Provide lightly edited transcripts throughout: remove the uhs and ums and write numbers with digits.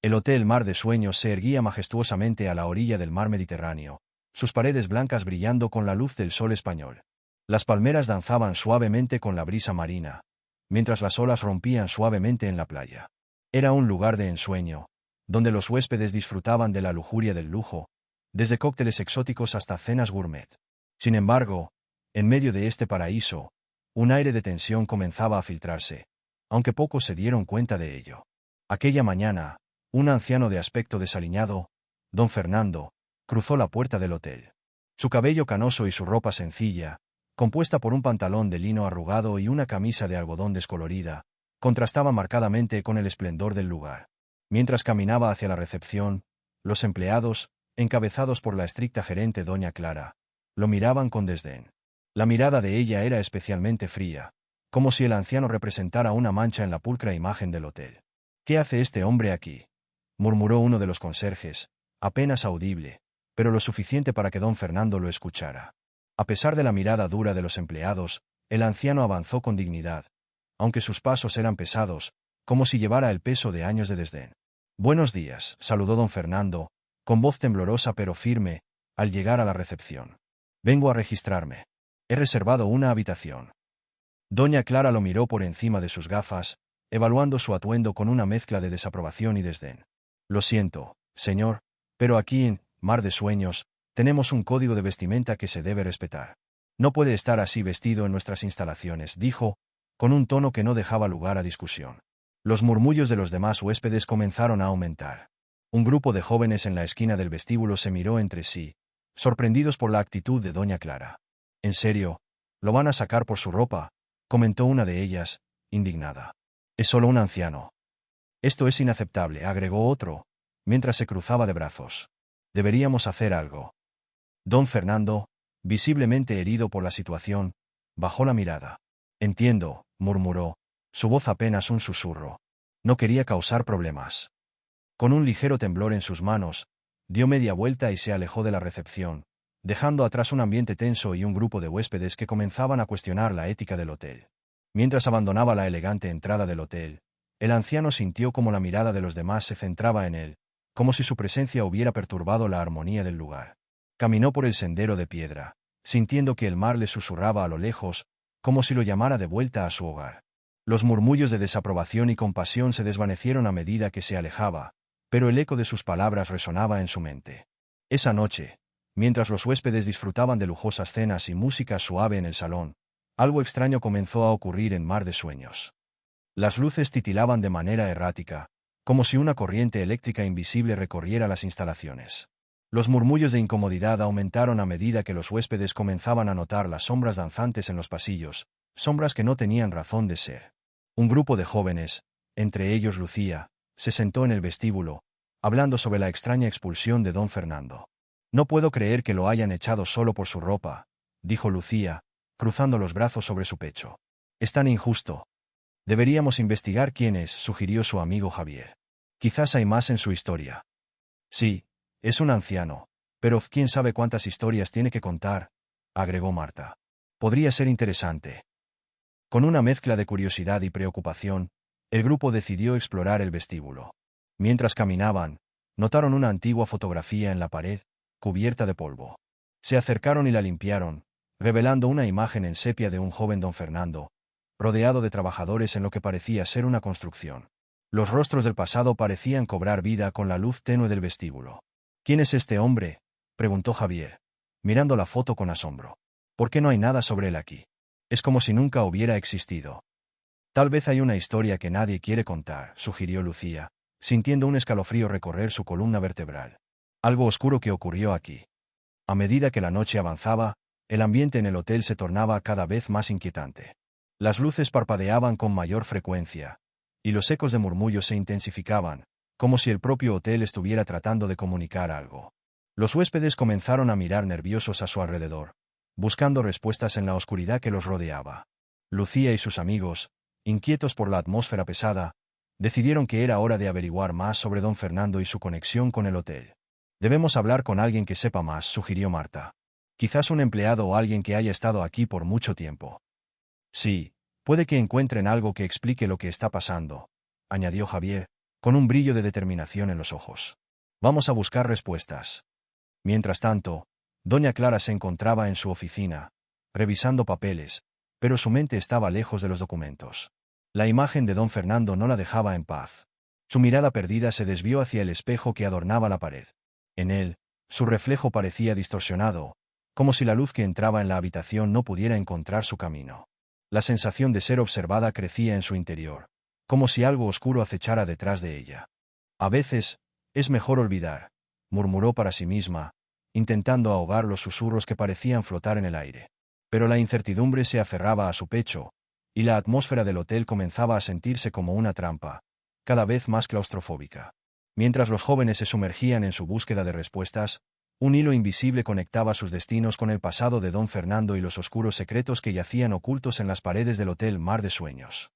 El Hotel Mar de Sueños se erguía majestuosamente a la orilla del mar Mediterráneo, sus paredes blancas brillando con la luz del sol español. Las palmeras danzaban suavemente con la brisa marina, mientras las olas rompían suavemente en la playa. Era un lugar de ensueño, donde los huéspedes disfrutaban de la lujuria del lujo, desde cócteles exóticos hasta cenas gourmet. Sin embargo, en medio de este paraíso, un aire de tensión comenzaba a filtrarse, aunque pocos se dieron cuenta de ello. Aquella mañana, un anciano de aspecto desaliñado, don Fernando, cruzó la puerta del hotel. Su cabello canoso y su ropa sencilla, compuesta por un pantalón de lino arrugado y una camisa de algodón descolorida, contrastaba marcadamente con el esplendor del lugar. Mientras caminaba hacia la recepción, los empleados, encabezados por la estricta gerente doña Clara, lo miraban con desdén. La mirada de ella era especialmente fría, como si el anciano representara una mancha en la pulcra imagen del hotel. «¿Qué hace este hombre aquí?», murmuró uno de los conserjes, apenas audible, pero lo suficiente para que don Fernando lo escuchara. A pesar de la mirada dura de los empleados, el anciano avanzó con dignidad, aunque sus pasos eran pesados, como si llevara el peso de años de desdén. «Buenos días», saludó don Fernando, con voz temblorosa pero firme, al llegar a la recepción. «Vengo a registrarme. He reservado una habitación». Doña Clara lo miró por encima de sus gafas, evaluando su atuendo con una mezcla de desaprobación y desdén. «Lo siento, señor, pero aquí en Mar de Sueños, tenemos un código de vestimenta que se debe respetar. No puede estar así vestido en nuestras instalaciones», dijo, con un tono que no dejaba lugar a discusión. Los murmullos de los demás huéspedes comenzaron a aumentar. Un grupo de jóvenes en la esquina del vestíbulo se miró entre sí, sorprendidos por la actitud de doña Clara. «¿En serio? ¿Lo van a sacar por su ropa?», comentó una de ellas, indignada. «Es solo un anciano». «Esto es inaceptable», agregó otro, mientras se cruzaba de brazos. «Deberíamos hacer algo». Don Fernando, visiblemente herido por la situación, bajó la mirada. «Entiendo», murmuró, su voz apenas un susurro. No quería causar problemas. Con un ligero temblor en sus manos, dio media vuelta y se alejó de la recepción, dejando atrás un ambiente tenso y un grupo de huéspedes que comenzaban a cuestionar la ética del hotel. Mientras abandonaba la elegante entrada del hotel, el anciano sintió como la mirada de los demás se centraba en él, como si su presencia hubiera perturbado la armonía del lugar. Caminó por el sendero de piedra, sintiendo que el mar le susurraba a lo lejos, como si lo llamara de vuelta a su hogar. Los murmullos de desaprobación y compasión se desvanecieron a medida que se alejaba, pero el eco de sus palabras resonaba en su mente. Esa noche, mientras los huéspedes disfrutaban de lujosas cenas y música suave en el salón, algo extraño comenzó a ocurrir en Mar de Sueños. Las luces titilaban de manera errática, como si una corriente eléctrica invisible recorriera las instalaciones. Los murmullos de incomodidad aumentaron a medida que los huéspedes comenzaban a notar las sombras danzantes en los pasillos, sombras que no tenían razón de ser. Un grupo de jóvenes, entre ellos Lucía, se sentó en el vestíbulo, hablando sobre la extraña expulsión de don Fernando. «No puedo creer que lo hayan echado solo por su ropa», dijo Lucía, cruzando los brazos sobre su pecho. «Es tan injusto. Deberíamos investigar quién es», sugirió su amigo Javier. «Quizás hay más en su historia». «Sí, es un anciano, pero quién sabe cuántas historias tiene que contar», agregó Marta. «Podría ser interesante». Con una mezcla de curiosidad y preocupación, el grupo decidió explorar el vestíbulo. Mientras caminaban, notaron una antigua fotografía en la pared, cubierta de polvo. Se acercaron y la limpiaron, revelando una imagen en sepia de un joven don Fernando, rodeado de trabajadores en lo que parecía ser una construcción. Los rostros del pasado parecían cobrar vida con la luz tenue del vestíbulo. «¿Quién es este hombre?», preguntó Javier, mirando la foto con asombro. «¿Por qué no hay nada sobre él aquí? Es como si nunca hubiera existido». «Tal vez hay una historia que nadie quiere contar», sugirió Lucía, sintiendo un escalofrío recorrer su columna vertebral. «Algo oscuro que ocurrió aquí». A medida que la noche avanzaba, el ambiente en el hotel se tornaba cada vez más inquietante. Las luces parpadeaban con mayor frecuencia, y los ecos de murmullos se intensificaban, como si el propio hotel estuviera tratando de comunicar algo. Los huéspedes comenzaron a mirar nerviosos a su alrededor, buscando respuestas en la oscuridad que los rodeaba. Lucía y sus amigos, inquietos por la atmósfera pesada, decidieron que era hora de averiguar más sobre don Fernando y su conexión con el hotel. «Debemos hablar con alguien que sepa más», sugirió Marta. «Quizás un empleado o alguien que haya estado aquí por mucho tiempo». «Sí, puede que encuentren algo que explique lo que está pasando», añadió Javier, con un brillo de determinación en los ojos. Vamos a buscar respuestas. Mientras tanto, doña Clara se encontraba en su oficina, revisando papeles, pero su mente estaba lejos de los documentos. La imagen de don Fernando no la dejaba en paz. Su mirada perdida se desvió hacia el espejo que adornaba la pared. En él, su reflejo parecía distorsionado, como si la luz que entraba en la habitación no pudiera encontrar su camino. La sensación de ser observada crecía en su interior, como si algo oscuro acechara detrás de ella. A veces, es mejor olvidar, murmuró para sí misma, intentando ahogar los susurros que parecían flotar en el aire. Pero la incertidumbre se aferraba a su pecho, y la atmósfera del hotel comenzaba a sentirse como una trampa, cada vez más claustrofóbica. Mientras los jóvenes se sumergían en su búsqueda de respuestas, un hilo invisible conectaba sus destinos con el pasado de don Fernando y los oscuros secretos que yacían ocultos en las paredes del Hotel Mar de Sueños.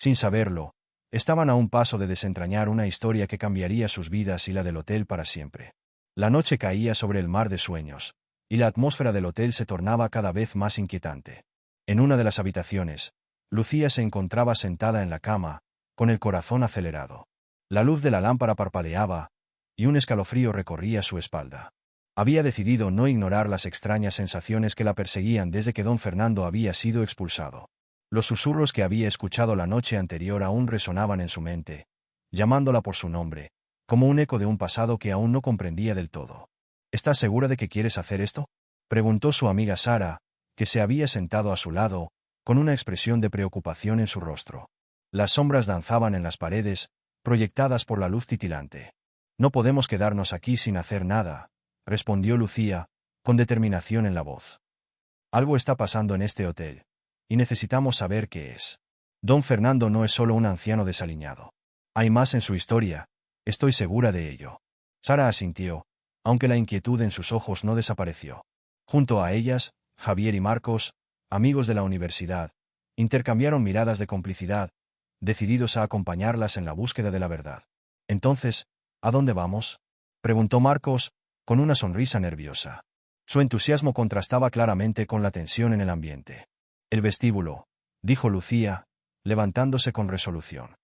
Sin saberlo, estaban a un paso de desentrañar una historia que cambiaría sus vidas y la del hotel para siempre. La noche caía sobre el Mar de Sueños, y la atmósfera del hotel se tornaba cada vez más inquietante. En una de las habitaciones, Lucía se encontraba sentada en la cama, con el corazón acelerado. La luz de la lámpara parpadeaba, y un escalofrío recorría su espalda. Había decidido no ignorar las extrañas sensaciones que la perseguían desde que don Fernando había sido expulsado. Los susurros que había escuchado la noche anterior aún resonaban en su mente, llamándola por su nombre, como un eco de un pasado que aún no comprendía del todo. ¿Estás segura de que quieres hacer esto?, preguntó su amiga Sara, que se había sentado a su lado, con una expresión de preocupación en su rostro. Las sombras danzaban en las paredes, proyectadas por la luz titilante. No podemos quedarnos aquí sin hacer nada, respondió Lucía, con determinación en la voz. Algo está pasando en este hotel, y necesitamos saber qué es. Don Fernando no es solo un anciano desaliñado. Hay más en su historia, estoy segura de ello. Sara asintió, aunque la inquietud en sus ojos no desapareció. Junto a ellas, Javier y Marcos, amigos de la universidad, intercambiaron miradas de complicidad, decididos a acompañarlas en la búsqueda de la verdad. Entonces, ¿a dónde vamos?, preguntó Marcos, con una sonrisa nerviosa. Su entusiasmo contrastaba claramente con la tensión en el ambiente. El vestíbulo, dijo Lucía, levantándose con resolución.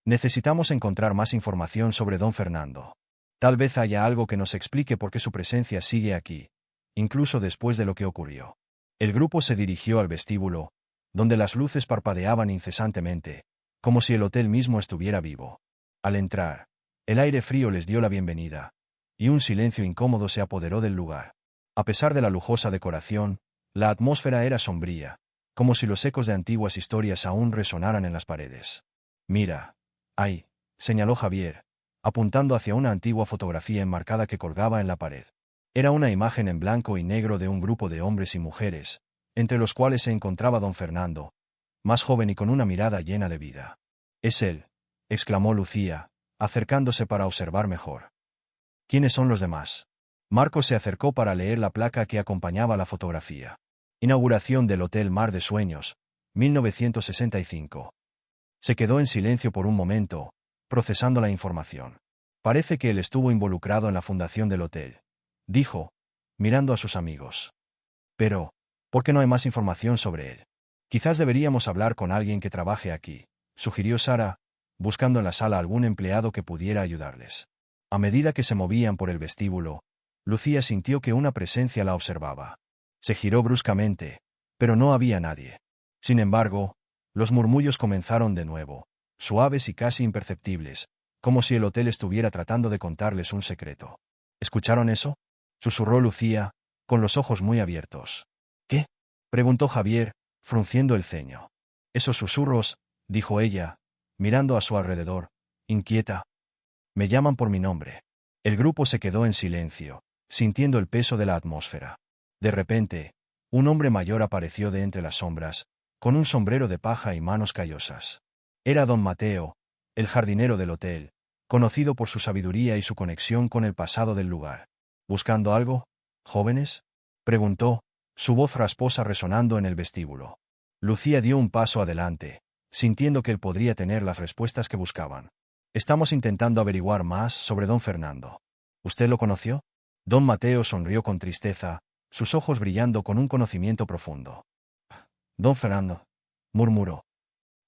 Necesitamos encontrar más información sobre don Fernando. Tal vez haya algo que nos explique por qué su presencia sigue aquí, incluso después de lo que ocurrió. El grupo se dirigió al vestíbulo, donde las luces parpadeaban incesantemente, como si el hotel mismo estuviera vivo. Al entrar, el aire frío les dio la bienvenida, y un silencio incómodo se apoderó del lugar. A pesar de la lujosa decoración, la atmósfera era sombría, como si los ecos de antiguas historias aún resonaran en las paredes. Mira, ahí, señaló Javier, apuntando hacia una antigua fotografía enmarcada que colgaba en la pared. Era una imagen en blanco y negro de un grupo de hombres y mujeres, entre los cuales se encontraba don Fernando, más joven y con una mirada llena de vida. «Es él», exclamó Lucía, acercándose para observar mejor. «¿Quiénes son los demás?». Marcos se acercó para leer la placa que acompañaba la fotografía. Inauguración del Hotel Mar de Sueños, 1965. Se quedó en silencio por un momento, procesando la información. Parece que él estuvo involucrado en la fundación del hotel, dijo, mirando a sus amigos. Pero, ¿por qué no hay más información sobre él? Quizás deberíamos hablar con alguien que trabaje aquí, sugirió Sara, buscando en la sala algún empleado que pudiera ayudarles. A medida que se movían por el vestíbulo, Lucía sintió que una presencia la observaba. Se giró bruscamente, pero no había nadie. Sin embargo, los murmullos comenzaron de nuevo, suaves y casi imperceptibles, como si el hotel estuviera tratando de contarles un secreto. ¿Escucharon eso?, susurró Lucía, con los ojos muy abiertos. ¿Qué?, preguntó Javier, frunciendo el ceño. Esos susurros, dijo ella, mirando a su alrededor, inquieta. Me llaman por mi nombre. El grupo se quedó en silencio, sintiendo el peso de la atmósfera. De repente, un hombre mayor apareció de entre las sombras, con un sombrero de paja y manos callosas. Era don Mateo, el jardinero del hotel, conocido por su sabiduría y su conexión con el pasado del lugar. ¿Buscando algo, jóvenes?, preguntó, su voz rasposa resonando en el vestíbulo. Lucía dio un paso adelante, sintiendo que él podría tener las respuestas que buscaban. Estamos intentando averiguar más sobre don Fernando. ¿Usted lo conoció? Don Mateo sonrió con tristeza, sus ojos brillando con un conocimiento profundo. Don Fernando, murmuró.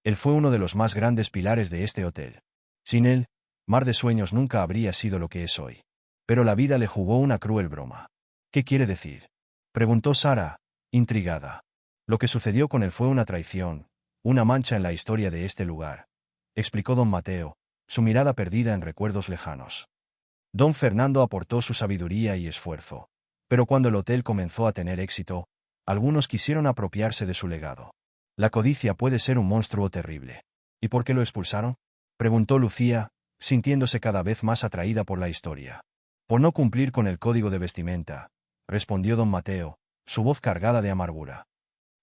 Él fue uno de los más grandes pilares de este hotel. Sin él, Mar de Sueños nunca habría sido lo que es hoy. Pero la vida le jugó una cruel broma. ¿Qué quiere decir? Preguntó Sara, intrigada. Lo que sucedió con él fue una traición, una mancha en la historia de este lugar, explicó don Mateo, su mirada perdida en recuerdos lejanos. Don Fernando aportó su sabiduría y esfuerzo, pero cuando el hotel comenzó a tener éxito, algunos quisieron apropiarse de su legado. La codicia puede ser un monstruo terrible. ¿Y por qué lo expulsaron? Preguntó Lucía, sintiéndose cada vez más atraída por la historia. Por no cumplir con el código de vestimenta, respondió don Mateo, su voz cargada de amargura.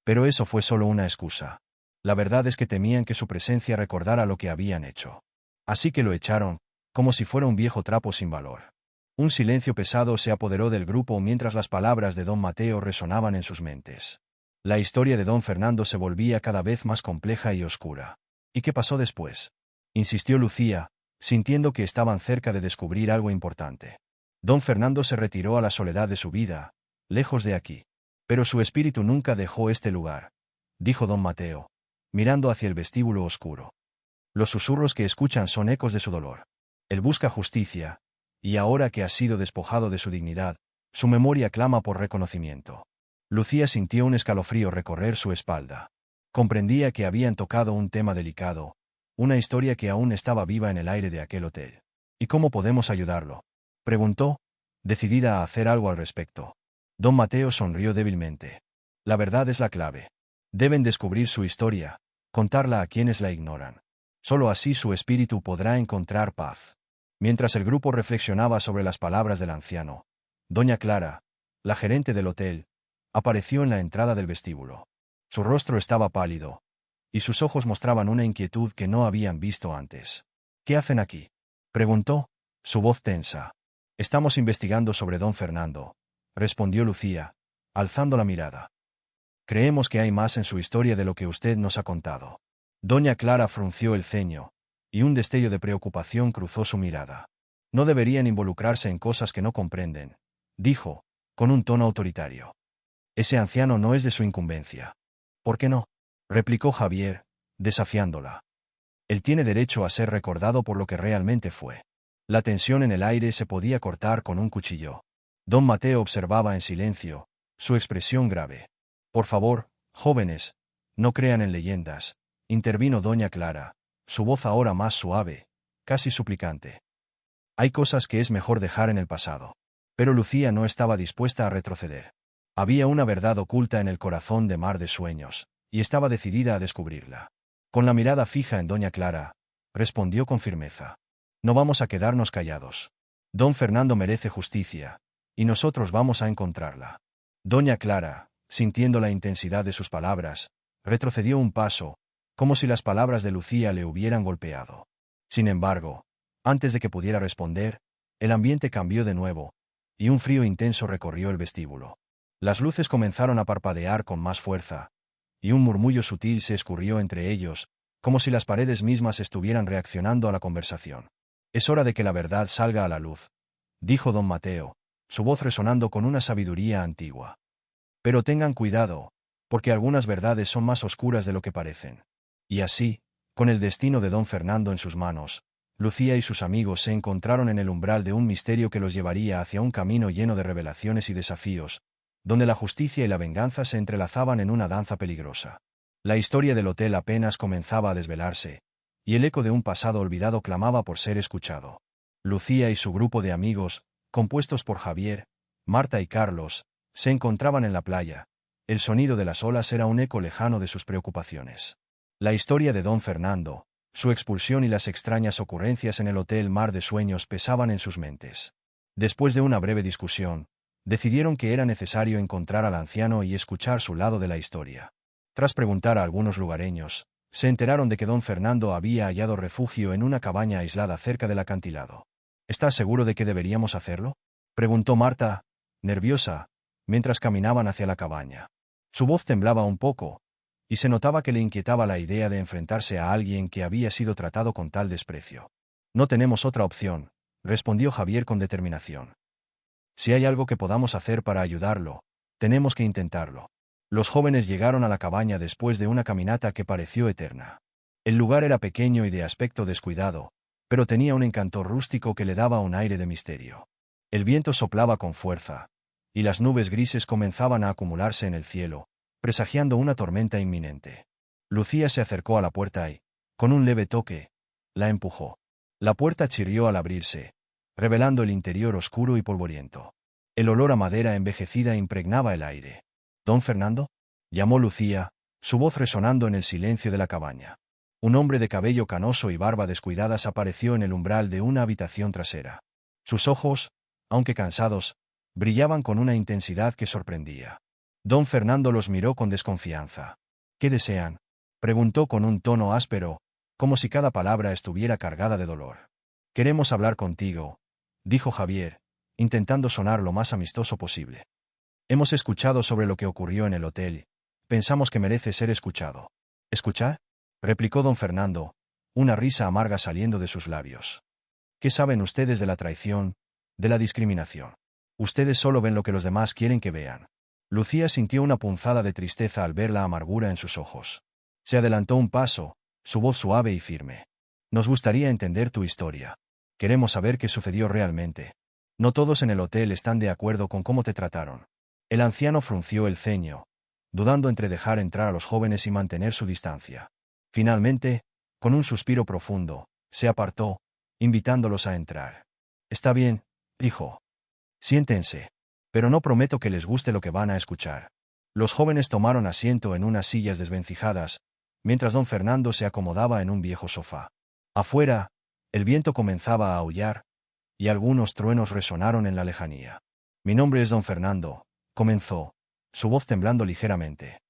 Pero eso fue solo una excusa. La verdad es que temían que su presencia recordara lo que habían hecho. Así que lo echaron, como si fuera un viejo trapo sin valor. Un silencio pesado se apoderó del grupo mientras las palabras de don Mateo resonaban en sus mentes. La historia de don Fernando se volvía cada vez más compleja y oscura. ¿Y qué pasó después? Insistió Lucía, sintiendo que estaban cerca de descubrir algo importante. Don Fernando se retiró a la soledad de su vida, lejos de aquí. Pero su espíritu nunca dejó este lugar, dijo don Mateo, mirando hacia el vestíbulo oscuro. Los susurros que escuchan son ecos de su dolor. Él busca justicia, y ahora que ha sido despojado de su dignidad, su memoria clama por reconocimiento. Lucía sintió un escalofrío recorrer su espalda. Comprendía que habían tocado un tema delicado, una historia que aún estaba viva en el aire de aquel hotel. ¿Y cómo podemos ayudarlo?, preguntó, decidida a hacer algo al respecto. Don Mateo sonrió débilmente. La verdad es la clave. Deben descubrir su historia, contarla a quienes la ignoran. Solo así su espíritu podrá encontrar paz. Mientras el grupo reflexionaba sobre las palabras del anciano, doña Clara, la gerente del hotel, apareció en la entrada del vestíbulo. Su rostro estaba pálido, y sus ojos mostraban una inquietud que no habían visto antes. ¿Qué hacen aquí?, preguntó, su voz tensa. Estamos investigando sobre don Fernando, respondió Lucía, alzando la mirada. Creemos que hay más en su historia de lo que usted nos ha contado. Doña Clara frunció el ceño, y un destello de preocupación cruzó su mirada. No deberían involucrarse en cosas que no comprenden, dijo, con un tono autoritario. Ese anciano no es de su incumbencia. ¿Por qué no?, replicó Javier, desafiándola. Él tiene derecho a ser recordado por lo que realmente fue. La tensión en el aire se podía cortar con un cuchillo. Don Mateo observaba en silencio, su expresión grave. Por favor, jóvenes, no crean en leyendas, intervino doña Clara, su voz ahora más suave, casi suplicante. Hay cosas que es mejor dejar en el pasado. Pero Lucía no estaba dispuesta a retroceder. Había una verdad oculta en el corazón de Mar de Sueños, y estaba decidida a descubrirla. Con la mirada fija en doña Clara, respondió con firmeza. No vamos a quedarnos callados. Don Fernando merece justicia, y nosotros vamos a encontrarla. Doña Clara, sintiendo la intensidad de sus palabras, retrocedió un paso, como si las palabras de Lucía le hubieran golpeado. Sin embargo, antes de que pudiera responder, el ambiente cambió de nuevo, y un frío intenso recorrió el vestíbulo. Las luces comenzaron a parpadear con más fuerza, y un murmullo sutil se escurrió entre ellos, como si las paredes mismas estuvieran reaccionando a la conversación. Es hora de que la verdad salga a la luz, dijo don Mateo, su voz resonando con una sabiduría antigua. Pero tengan cuidado, porque algunas verdades son más oscuras de lo que parecen. Y así, con el destino de don Fernando en sus manos, Lucía y sus amigos se encontraron en el umbral de un misterio que los llevaría hacia un camino lleno de revelaciones y desafíos, donde la justicia y la venganza se entrelazaban en una danza peligrosa. La historia del hotel apenas comenzaba a desvelarse, y el eco de un pasado olvidado clamaba por ser escuchado. Lucía y su grupo de amigos, compuestos por Javier, Marta y Carlos, se encontraban en la playa. El sonido de las olas era un eco lejano de sus preocupaciones. La historia de don Fernando, su expulsión y las extrañas ocurrencias en el hotel Mar de Sueños pesaban en sus mentes. Después de una breve discusión, decidieron que era necesario encontrar al anciano y escuchar su lado de la historia. Tras preguntar a algunos lugareños, se enteraron de que don Fernando había hallado refugio en una cabaña aislada cerca del acantilado. ¿Estás seguro de que deberíamos hacerlo?, preguntó Marta, nerviosa, mientras caminaban hacia la cabaña. Su voz temblaba un poco, y se notaba que le inquietaba la idea de enfrentarse a alguien que había sido tratado con tal desprecio. No tenemos otra opción, respondió Javier con determinación. Si hay algo que podamos hacer para ayudarlo, tenemos que intentarlo. Los jóvenes llegaron a la cabaña después de una caminata que pareció eterna. El lugar era pequeño y de aspecto descuidado, pero tenía un encanto rústico que le daba un aire de misterio. El viento soplaba con fuerza, y las nubes grises comenzaban a acumularse en el cielo, presagiando una tormenta inminente. Lucía se acercó a la puerta y, con un leve toque, la empujó. La puerta chirrió al abrirse, revelando el interior oscuro y polvoriento. El olor a madera envejecida impregnaba el aire. «¿Don Fernando?», llamó Lucía, su voz resonando en el silencio de la cabaña. Un hombre de cabello canoso y barba descuidadas apareció en el umbral de una habitación trasera. Sus ojos, aunque cansados, brillaban con una intensidad que sorprendía. Don Fernando los miró con desconfianza. «¿Qué desean?», preguntó con un tono áspero, como si cada palabra estuviera cargada de dolor. «Queremos hablar contigo», dijo Javier, intentando sonar lo más amistoso posible. «Hemos escuchado sobre lo que ocurrió en el hotel. Pensamos que merece ser escuchado». «¿Escuchar?», replicó don Fernando, una risa amarga saliendo de sus labios. «¿Qué saben ustedes de la traición, de la discriminación? Ustedes solo ven lo que los demás quieren que vean». Lucía sintió una punzada de tristeza al ver la amargura en sus ojos. Se adelantó un paso, su voz suave y firme. «Nos gustaría entender tu historia. Queremos saber qué sucedió realmente. No todos en el hotel están de acuerdo con cómo te trataron». El anciano frunció el ceño, dudando entre dejar entrar a los jóvenes y mantener su distancia. Finalmente, con un suspiro profundo, se apartó, invitándolos a entrar. «Está bien», dijo. «Siéntense. Pero no prometo que les guste lo que van a escuchar». Los jóvenes tomaron asiento en unas sillas desvencijadas, mientras don Fernando se acomodaba en un viejo sofá. Afuera, el viento comenzaba a aullar, y algunos truenos resonaron en la lejanía. «Mi nombre es don Fernando», comenzó, su voz temblando ligeramente.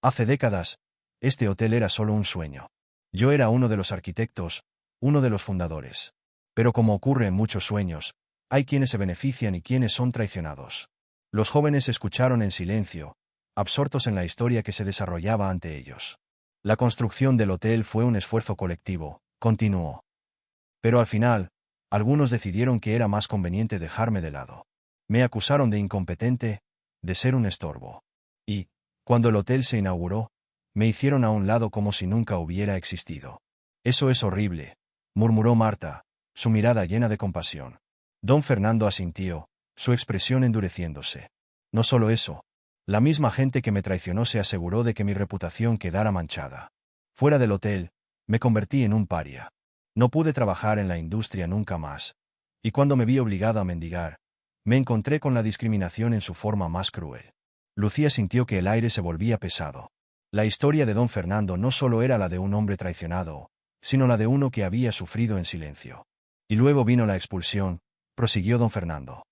«Hace décadas, este hotel era solo un sueño. Yo era uno de los arquitectos, uno de los fundadores. Pero como ocurre en muchos sueños, hay quienes se benefician y quienes son traicionados». Los jóvenes escucharon en silencio, absortos en la historia que se desarrollaba ante ellos. «La construcción del hotel fue un esfuerzo colectivo», continuó. «Pero al final, algunos decidieron que era más conveniente dejarme de lado. Me acusaron de incompetente, de ser un estorbo. Y, cuando el hotel se inauguró, me hicieron a un lado como si nunca hubiera existido». «Eso es horrible», murmuró Marta, su mirada llena de compasión. Don Fernando asintió, su expresión endureciéndose. «No solo eso. La misma gente que me traicionó se aseguró de que mi reputación quedara manchada. Fuera del hotel, me convertí en un paria. No pude trabajar en la industria nunca más. Y cuando me vi obligado a mendigar, me encontré con la discriminación en su forma más cruel». Lucía sintió que el aire se volvía pesado. La historia de don Fernando no solo era la de un hombre traicionado, sino la de uno que había sufrido en silencio. «Y luego vino la expulsión», prosiguió don Fernando.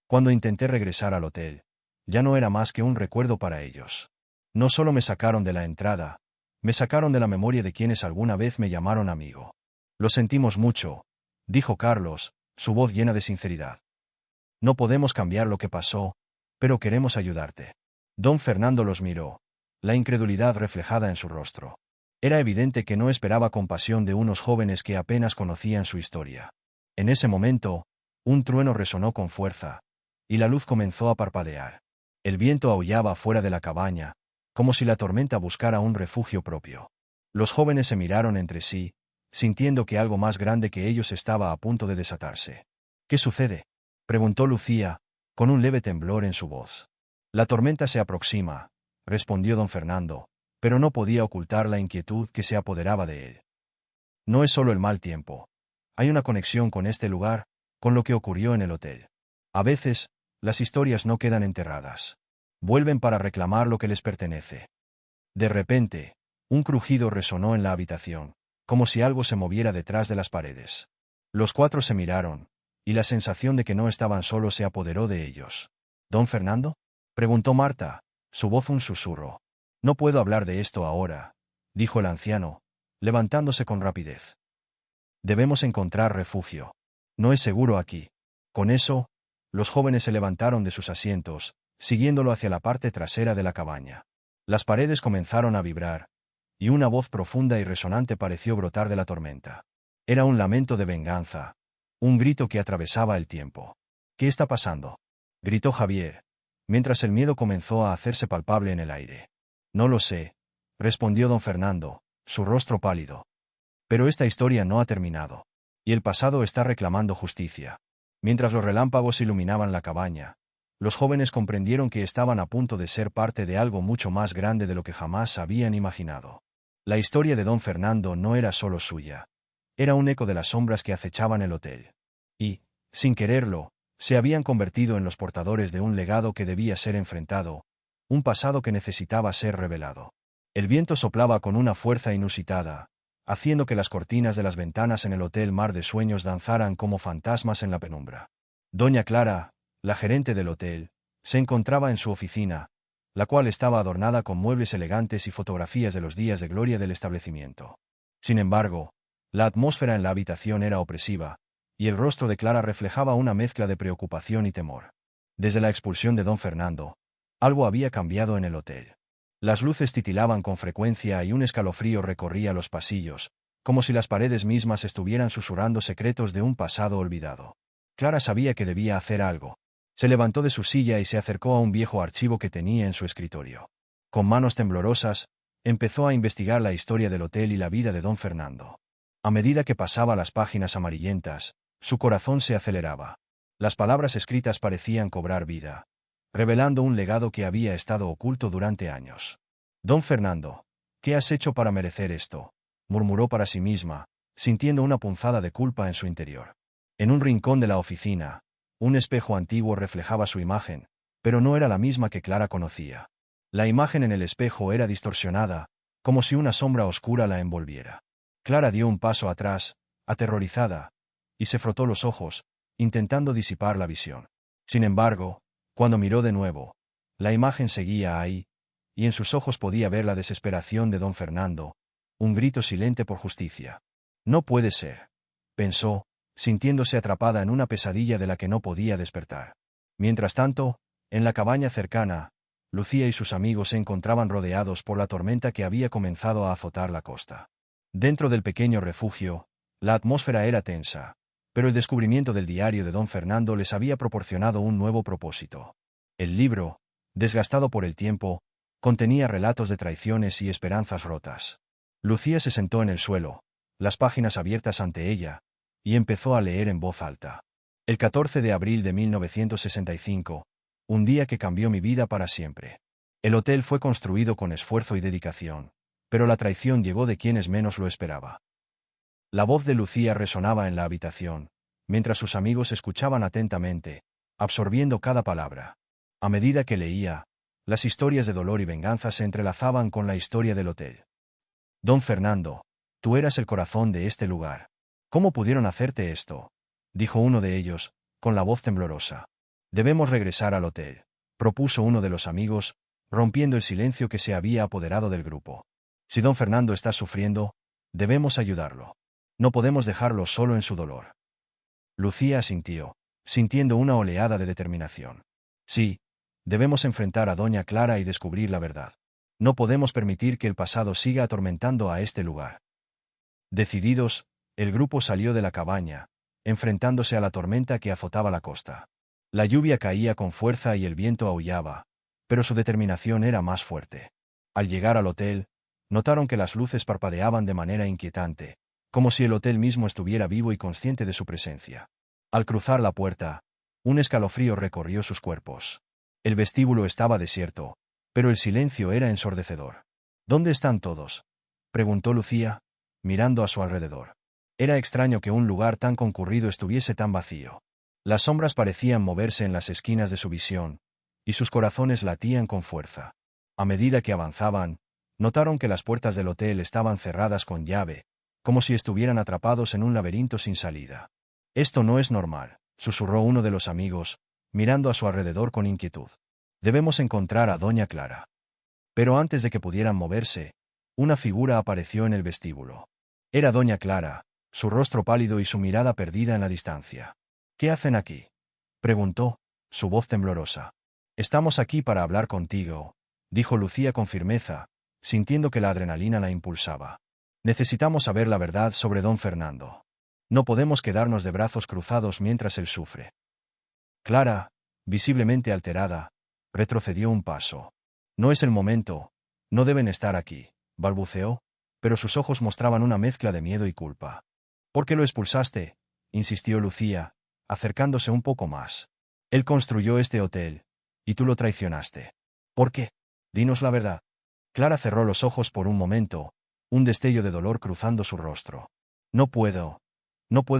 «Cuando intenté regresar al hotel, ya no era más que un recuerdo para ellos. No solo me sacaron de la entrada, me sacaron de la memoria de quienes alguna vez me llamaron amigo». «Lo sentimos mucho», dijo Carlos, su voz llena de sinceridad. «No podemos cambiar lo que pasó, pero queremos ayudarte». Don Fernando los miró, la incredulidad reflejada en su rostro. Era evidente que no esperaba compasión de unos jóvenes que apenas conocían su historia. En ese momento, un trueno resonó con fuerza, y la luz comenzó a parpadear. El viento aullaba fuera de la cabaña, como si la tormenta buscara un refugio propio. Los jóvenes se miraron entre sí, sintiendo que algo más grande que ellos estaba a punto de desatarse. «¿Qué sucede?», preguntó Lucía, con un leve temblor en su voz. «La tormenta se aproxima», respondió don Fernando, pero no podía ocultar la inquietud que se apoderaba de él. «No es solo el mal tiempo. Hay una conexión con este lugar, con lo que ocurrió en el hotel. A veces, las historias no quedan enterradas. Vuelven para reclamar lo que les pertenece». De repente, un crujido resonó en la habitación, como si algo se moviera detrás de las paredes. Los cuatro se miraron, y la sensación de que no estaban solos se apoderó de ellos. «¿Don Fernando?», preguntó Marta, su voz un susurro. «No puedo hablar de esto ahora», dijo el anciano, levantándose con rapidez. «Debemos encontrar refugio. No es seguro aquí». Con eso, los jóvenes se levantaron de sus asientos, siguiéndolo hacia la parte trasera de la cabaña. Las paredes comenzaron a vibrar, y una voz profunda y resonante pareció brotar de la tormenta. Era un lamento de venganza, un grito que atravesaba el tiempo. «¿Qué está pasando?», gritó Javier, mientras el miedo comenzó a hacerse palpable en el aire. «No lo sé», respondió don Fernando, su rostro pálido. «Pero esta historia no ha terminado. Y el pasado está reclamando justicia. Mientras los relámpagos iluminaban la cabaña, los jóvenes comprendieron que estaban a punto de ser parte de algo mucho más grande de lo que jamás habían imaginado. La historia de don Fernando no era solo suya. Era un eco de las sombras que acechaban el hotel. Y, sin quererlo, se habían convertido en los portadores de un legado que debía ser enfrentado, un pasado que necesitaba ser revelado. El viento soplaba con una fuerza inusitada, haciendo que las cortinas de las ventanas en el Hotel Mar de Sueños danzaran como fantasmas en la penumbra. Doña Clara, la gerente del hotel, se encontraba en su oficina, la cual estaba adornada con muebles elegantes y fotografías de los días de gloria del establecimiento. Sin embargo, la atmósfera en la habitación era opresiva, y el rostro de Clara reflejaba una mezcla de preocupación y temor. Desde la expulsión de don Fernando, algo había cambiado en el hotel. Las luces titilaban con frecuencia y un escalofrío recorría los pasillos, como si las paredes mismas estuvieran susurrando secretos de un pasado olvidado. Clara sabía que debía hacer algo. Se levantó de su silla y se acercó a un viejo archivo que tenía en su escritorio. Con manos temblorosas, empezó a investigar la historia del hotel y la vida de don Fernando. A medida que pasaba las páginas amarillentas, su corazón se aceleraba. Las palabras escritas parecían cobrar vida, revelando un legado que había estado oculto durante años. Don Fernando, ¿qué has hecho para merecer esto?, murmuró para sí misma, sintiendo una punzada de culpa en su interior. En un rincón de la oficina, un espejo antiguo reflejaba su imagen, pero no era la misma que Clara conocía. La imagen en el espejo era distorsionada, como si una sombra oscura la envolviera. Clara dio un paso atrás, aterrorizada, y se frotó los ojos, intentando disipar la visión. Sin embargo, cuando miró de nuevo, la imagen seguía ahí, y en sus ojos podía ver la desesperación de don Fernando, un grito silente por justicia. No puede ser, pensó, sintiéndose atrapada en una pesadilla de la que no podía despertar. Mientras tanto, en la cabaña cercana, Lucía y sus amigos se encontraban rodeados por la tormenta que había comenzado a azotar la costa. Dentro del pequeño refugio, la atmósfera era tensa, pero el descubrimiento del diario de don Fernando les había proporcionado un nuevo propósito. El libro, desgastado por el tiempo, contenía relatos de traiciones y esperanzas rotas. Lucía se sentó en el suelo, las páginas abiertas ante ella, y empezó a leer en voz alta. El 14 de abril de 1965, un día que cambió mi vida para siempre. El hotel fue construido con esfuerzo y dedicación, pero la traición llegó de quienes menos lo esperaba. La voz de Lucía resonaba en la habitación, mientras sus amigos escuchaban atentamente, absorbiendo cada palabra. A medida que leía, las historias de dolor y venganza se entrelazaban con la historia del hotel. Don Fernando, tú eras el corazón de este lugar. ¿Cómo pudieron hacerte esto?, dijo uno de ellos, con la voz temblorosa. Debemos regresar al hotel, propuso uno de los amigos, rompiendo el silencio que se había apoderado del grupo. Si don Fernando está sufriendo, debemos ayudarlo. No podemos dejarlo solo en su dolor. Lucía asintió, sintiendo una oleada de determinación. Sí, debemos enfrentar a doña Clara y descubrir la verdad. No podemos permitir que el pasado siga atormentando a este lugar. Decididos, el grupo salió de la cabaña, enfrentándose a la tormenta que azotaba la costa. La lluvia caía con fuerza y el viento aullaba, pero su determinación era más fuerte. Al llegar al hotel, notaron que las luces parpadeaban de manera inquietante, como si el hotel mismo estuviera vivo y consciente de su presencia. Al cruzar la puerta, un escalofrío recorrió sus cuerpos. El vestíbulo estaba desierto, pero el silencio era ensordecedor. ¿Dónde están todos?, preguntó Lucía, mirando a su alrededor. Era extraño que un lugar tan concurrido estuviese tan vacío. Las sombras parecían moverse en las esquinas de su visión, y sus corazones latían con fuerza. A medida que avanzaban, notaron que las puertas del hotel estaban cerradas con llave, como si estuvieran atrapados en un laberinto sin salida. Esto no es normal, susurró uno de los amigos, mirando a su alrededor con inquietud. Debemos encontrar a doña Clara. Pero antes de que pudieran moverse, una figura apareció en el vestíbulo. Era doña Clara, su rostro pálido y su mirada perdida en la distancia. ¿Qué hacen aquí?, preguntó, su voz temblorosa. Estamos aquí para hablar contigo, dijo Lucía con firmeza, sintiendo que la adrenalina la impulsaba. Necesitamos saber la verdad sobre don Fernando. No podemos quedarnos de brazos cruzados mientras él sufre. Clara, visiblemente alterada, retrocedió un paso. No es el momento, no deben estar aquí, balbuceó, pero sus ojos mostraban una mezcla de miedo y culpa. ¿Por qué lo expulsaste?, insistió Lucía, acercándose un poco más. Él construyó este hotel, y tú lo traicionaste. ¿Por qué? Dinos la verdad. Clara cerró los ojos por un momento, un destello de dolor cruzando su rostro. No puedo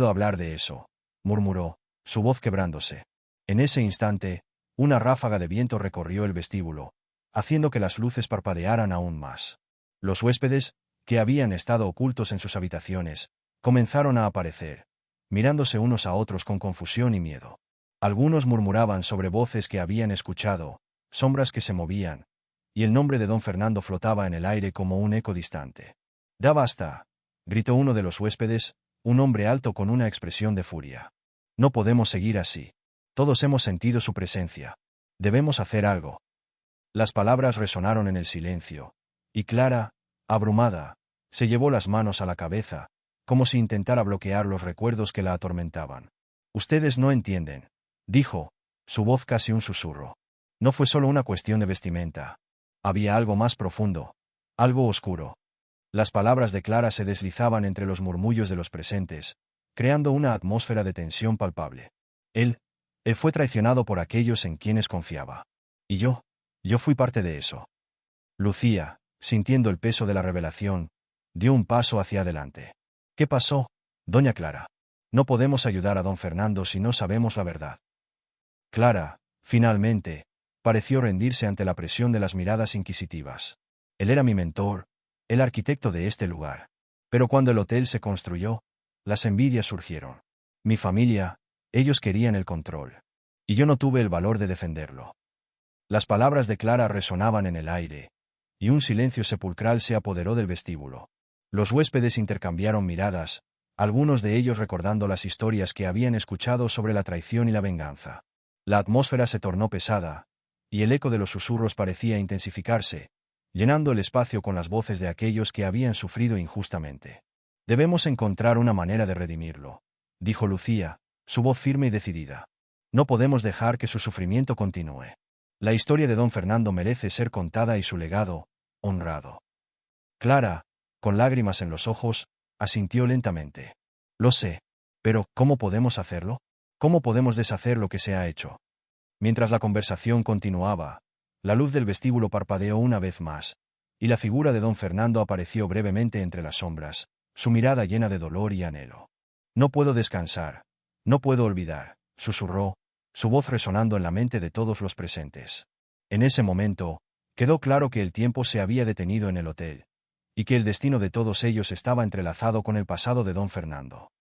hablar de eso, murmuró, su voz quebrándose. En ese instante, una ráfaga de viento recorrió el vestíbulo, haciendo que las luces parpadearan aún más. Los huéspedes, que habían estado ocultos en sus habitaciones, comenzaron a aparecer, mirándose unos a otros con confusión y miedo. Algunos murmuraban sobre voces que habían escuchado, sombras que se movían, y el nombre de don Fernando flotaba en el aire como un eco distante. «¡Ya basta!», gritó uno de los huéspedes, un hombre alto con una expresión de furia. «No podemos seguir así. Todos hemos sentido su presencia. Debemos hacer algo». Las palabras resonaron en el silencio, y Clara, abrumada, se llevó las manos a la cabeza, como si intentara bloquear los recuerdos que la atormentaban. «Ustedes no entienden», dijo, su voz casi un susurro. No fue solo una cuestión de vestimenta. Había algo más profundo, algo oscuro. Las palabras de Clara se deslizaban entre los murmullos de los presentes, creando una atmósfera de tensión palpable. Él fue traicionado por aquellos en quienes confiaba. Y yo fui parte de eso. Lucía, sintiendo el peso de la revelación, dio un paso hacia adelante. «¿Qué pasó, doña Clara? No podemos ayudar a don Fernando si no sabemos la verdad». Clara, finalmente, pareció rendirse ante la presión de las miradas inquisitivas. Él era mi mentor, el arquitecto de este lugar. Pero cuando el hotel se construyó, las envidias surgieron. Mi familia, ellos querían el control. Y yo no tuve el valor de defenderlo. Las palabras de Clara resonaban en el aire, y un silencio sepulcral se apoderó del vestíbulo. Los huéspedes intercambiaron miradas, algunos de ellos recordando las historias que habían escuchado sobre la traición y la venganza. La atmósfera se tornó pesada, y el eco de los susurros parecía intensificarse, llenando el espacio con las voces de aquellos que habían sufrido injustamente. «Debemos encontrar una manera de redimirlo», dijo Lucía, su voz firme y decidida. «No podemos dejar que su sufrimiento continúe. La historia de don Fernando merece ser contada y su legado, honrado». Clara, con lágrimas en los ojos, asintió lentamente. «Lo sé. Pero, ¿cómo podemos hacerlo? ¿Cómo podemos deshacer lo que se ha hecho?». Mientras la conversación continuaba, la luz del vestíbulo parpadeó una vez más, y la figura de don Fernando apareció brevemente entre las sombras, su mirada llena de dolor y anhelo. «No puedo descansar, no puedo olvidar», susurró, su voz resonando en la mente de todos los presentes. En ese momento, quedó claro que el tiempo se había detenido en el hotel, y que el destino de todos ellos estaba entrelazado con el pasado de don Fernando.